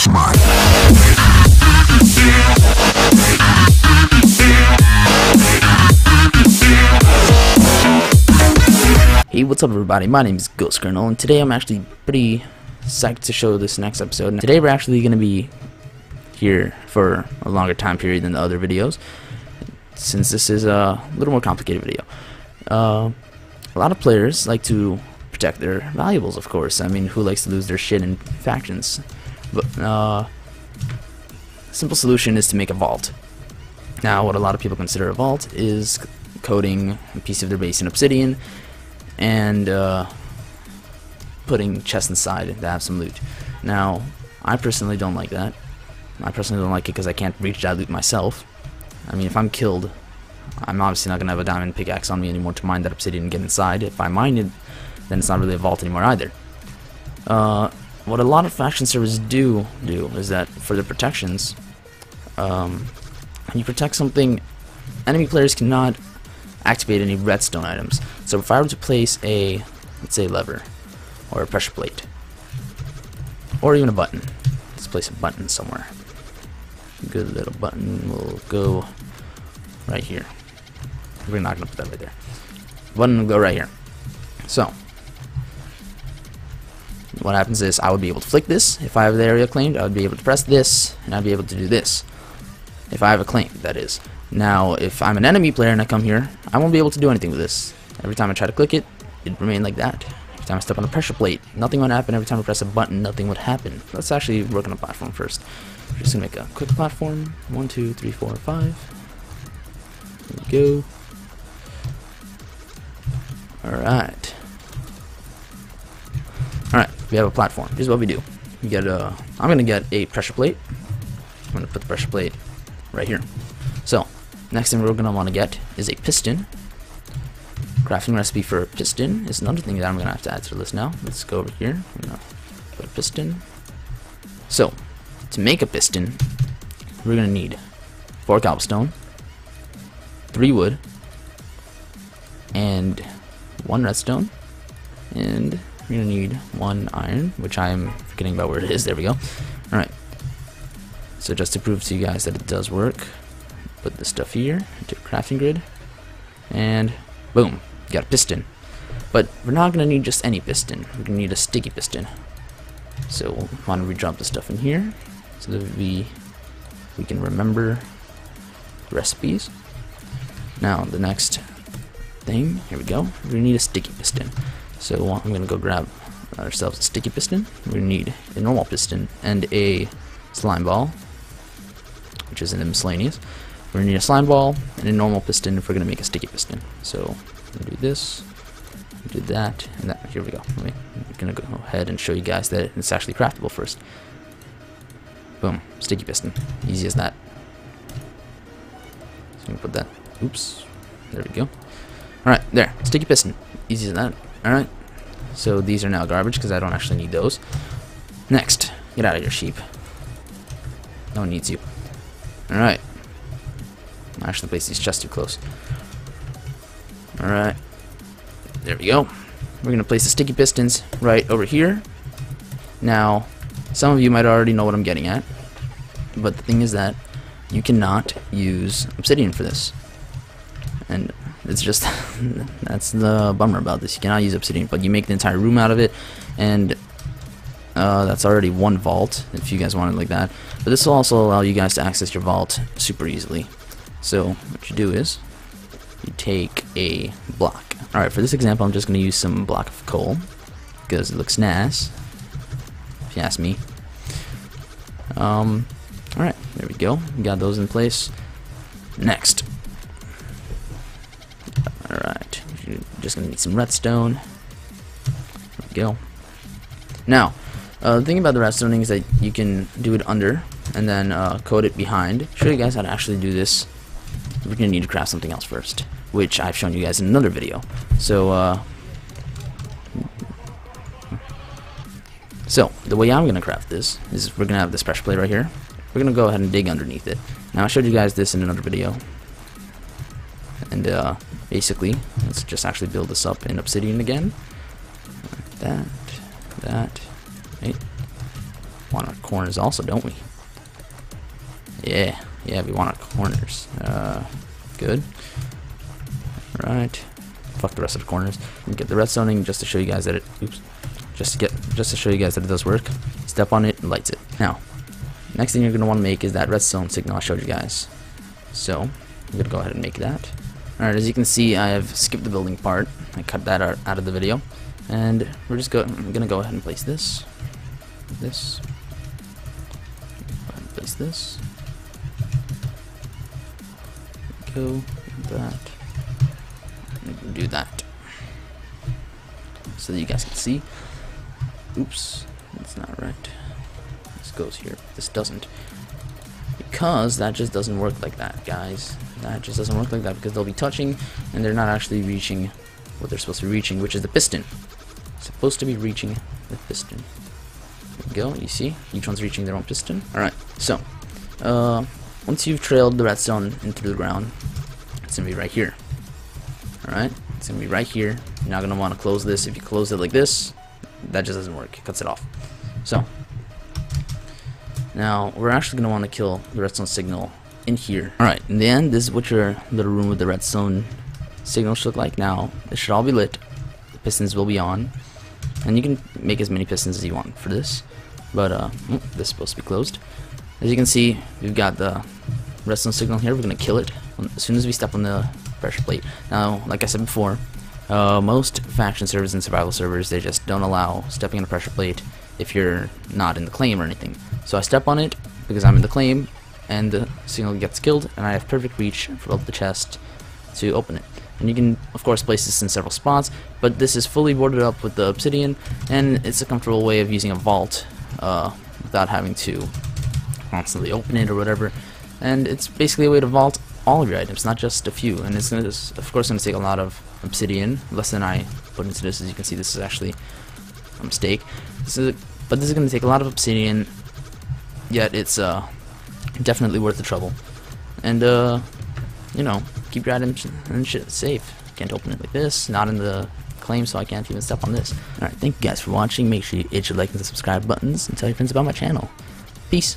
That's mine. Hey, what's up everybody? My name is Ghost Colonel, and today I'm actually pretty psyched to show this next episode. And today we're actually going to be here for a longer time period than the other videos, since this is a little more complicated video. A lot of players like to protect their valuables, of course. I mean, who likes to lose their shit in factions? But simple solution is to make a vault. Now, what a lot of people consider a vault is coating a piece of their base in obsidian and putting chests inside to have some loot. Now, I personally don't like that. I personally don't like it because I can't reach that loot myself. I mean, if I'm killed, I'm obviously not going to have a diamond pickaxe on me anymore to mine that obsidian and get inside. If I mine it, then it's not really a vault anymore either. What a lot of faction servers do is that for their protections, when you protect something, enemy players cannot activate any redstone items. So if I were to place a, let's say, lever or a pressure plate or even a button, let's place a button somewhere. A good little button will go right here. We're not gonna put that right there. Button will go right here. So what happens is I would be able to flick this. If I have the area claimed, I would be able to press this and I'd be able to do this. If I have a claim, that is. Now, if I'm an enemy player and I come here, I won't be able to do anything with this. Every time I try to click it, it'd remain like that. Every time I step on a pressure plate, nothing would happen. Every time I press a button, nothing would happen. Let's actually work on a platform first. We're just gonna make a quick platform. 1, 2, 3, 4, 5. There we go. Alright. Alright, we have a platform. Here's what we do. We get I'm gonna get a pressure plate. I'm gonna put the pressure plate right here. So, next thing we're going to want to get is a piston. Crafting recipe for a piston is another thing that I'm going to have to add to the list now. Let's go over here. I'm going to put a piston. So, to make a piston, we're going to need 4 cobblestone, 3 wood, and 1 redstone, and we're going to need 1 iron, which I'm forgetting about where it is. There we go. Alright. So just to prove to you guys that it does work, put this stuff here into a crafting grid, and boom, you got a piston. But we're not going to need just any piston. We're going to need a sticky piston. So we'll want to redrop the stuff in here so that we can remember the recipes. Now the next thing, here we go. We're going to need a sticky piston. So I'm going to go grab ourselves a sticky piston. We're going to need a normal piston and a slime ball, which is in the miscellaneous. We're going to need a slime ball and a normal piston if we're going to make a sticky piston. So I'm going to do this, do that, and that. Here we go. I'm going to go ahead and show you guys that it's actually craftable first. Boom, sticky piston. Easy as that. So I'm going to put that. Oops. There we go. Alright, there. Sticky piston. Easy as that. Alright. So these are now garbage because I don't actually need those. Next. Get out of here, sheep. No one needs you. Alright. I actually placed these chests too close. Alright. There we go. We're going to place the sticky pistons right over here. Now, some of you might already know what I'm getting at. But the thing is that you cannot use obsidian for this. And it's just, that's the bummer about this. You cannot use obsidian, but you make the entire room out of it. And that's already 1 vault, if you guys want it like that. But this will also allow you guys to access your vault super easily. So what you do is you take a block. Alright, for this example I'm just going to use some block of coal because it looks nice, if you ask me. Alright, there we go. We got those in place. Next. Alright, you're just going to need some redstone. There we go. Now, the thing about the redstoning is that you can do it under and then coat it behind. Show you guys how to actually do this. We're going to need to craft something else first, which I've shown you guys in another video. So the way I'm going to craft this is we're going to have this pressure plate right here. We're going to go ahead and dig underneath it. Now I showed you guys this in another video. And basically, let's just actually build this up in obsidian again. Like that, right. want our corners also, don't we? Yeah, we want our corners. Good. Right. Fuck the rest of the corners. We get the redstoning just to show you guys that it. Oops. Just to show you guys that it does work. Step on it and lights it. Now, next thing you're gonna want to make is that redstone signal I showed you guys. So I'm gonna go ahead and make that. Alright, as you can see, I have skipped the building part. I cut that out of the video, and I'm gonna go ahead and place this. This. Place this. Go that. And do that. So that you guys can see. Oops, that's not right. This goes here. This doesn't. Because that just doesn't work like that, guys. That just doesn't work like that because they'll be touching and they're not actually reaching what they're supposed to be reaching, which is the piston. Supposed to be reaching the piston. There we go, you see? Each one's reaching their own piston. Alright, so once you've trailed the redstone into the ground, it's gonna be right here. Alright, it's gonna be right here. You're not gonna want to close this. If you close it like this, that just doesn't work. It cuts it off. So now we're actually gonna want to kill the redstone signal in here. Alright, in the end, this is what your little room with the redstone signal should look like. Now it should all be lit. The pistons will be on, and you can make as many pistons as you want for this. But this is supposed to be closed. As you can see, we've got the redstone signal here. We're gonna kill it as soon as we step on the pressure plate. Now, like I said before, most faction servers and survival servers, they just don't allow stepping on a pressure plate if you're not in the claim or anything. So I step on it because I'm in the claim, and the signal gets killed, and I have perfect reach for the chest to open it. And you can, of course, place this in several spots, but this is fully boarded up with the obsidian, and it's a comfortable way of using a vault without having to constantly open it or whatever. And it's basically a way to vault all of your items, not just a few. And it's of course going to take a lot of obsidian, less than I put into this. As you can see, this is actually a mistake. But this is going to take a lot of obsidian, yet it's definitely worth the trouble. And you know, keep your items and shit safe. Can't open it like this, not in the claim, so I can't even step on this. Alright, thank you guys for watching. Make sure you hit your like and subscribe buttons and tell your friends about my channel. Peace.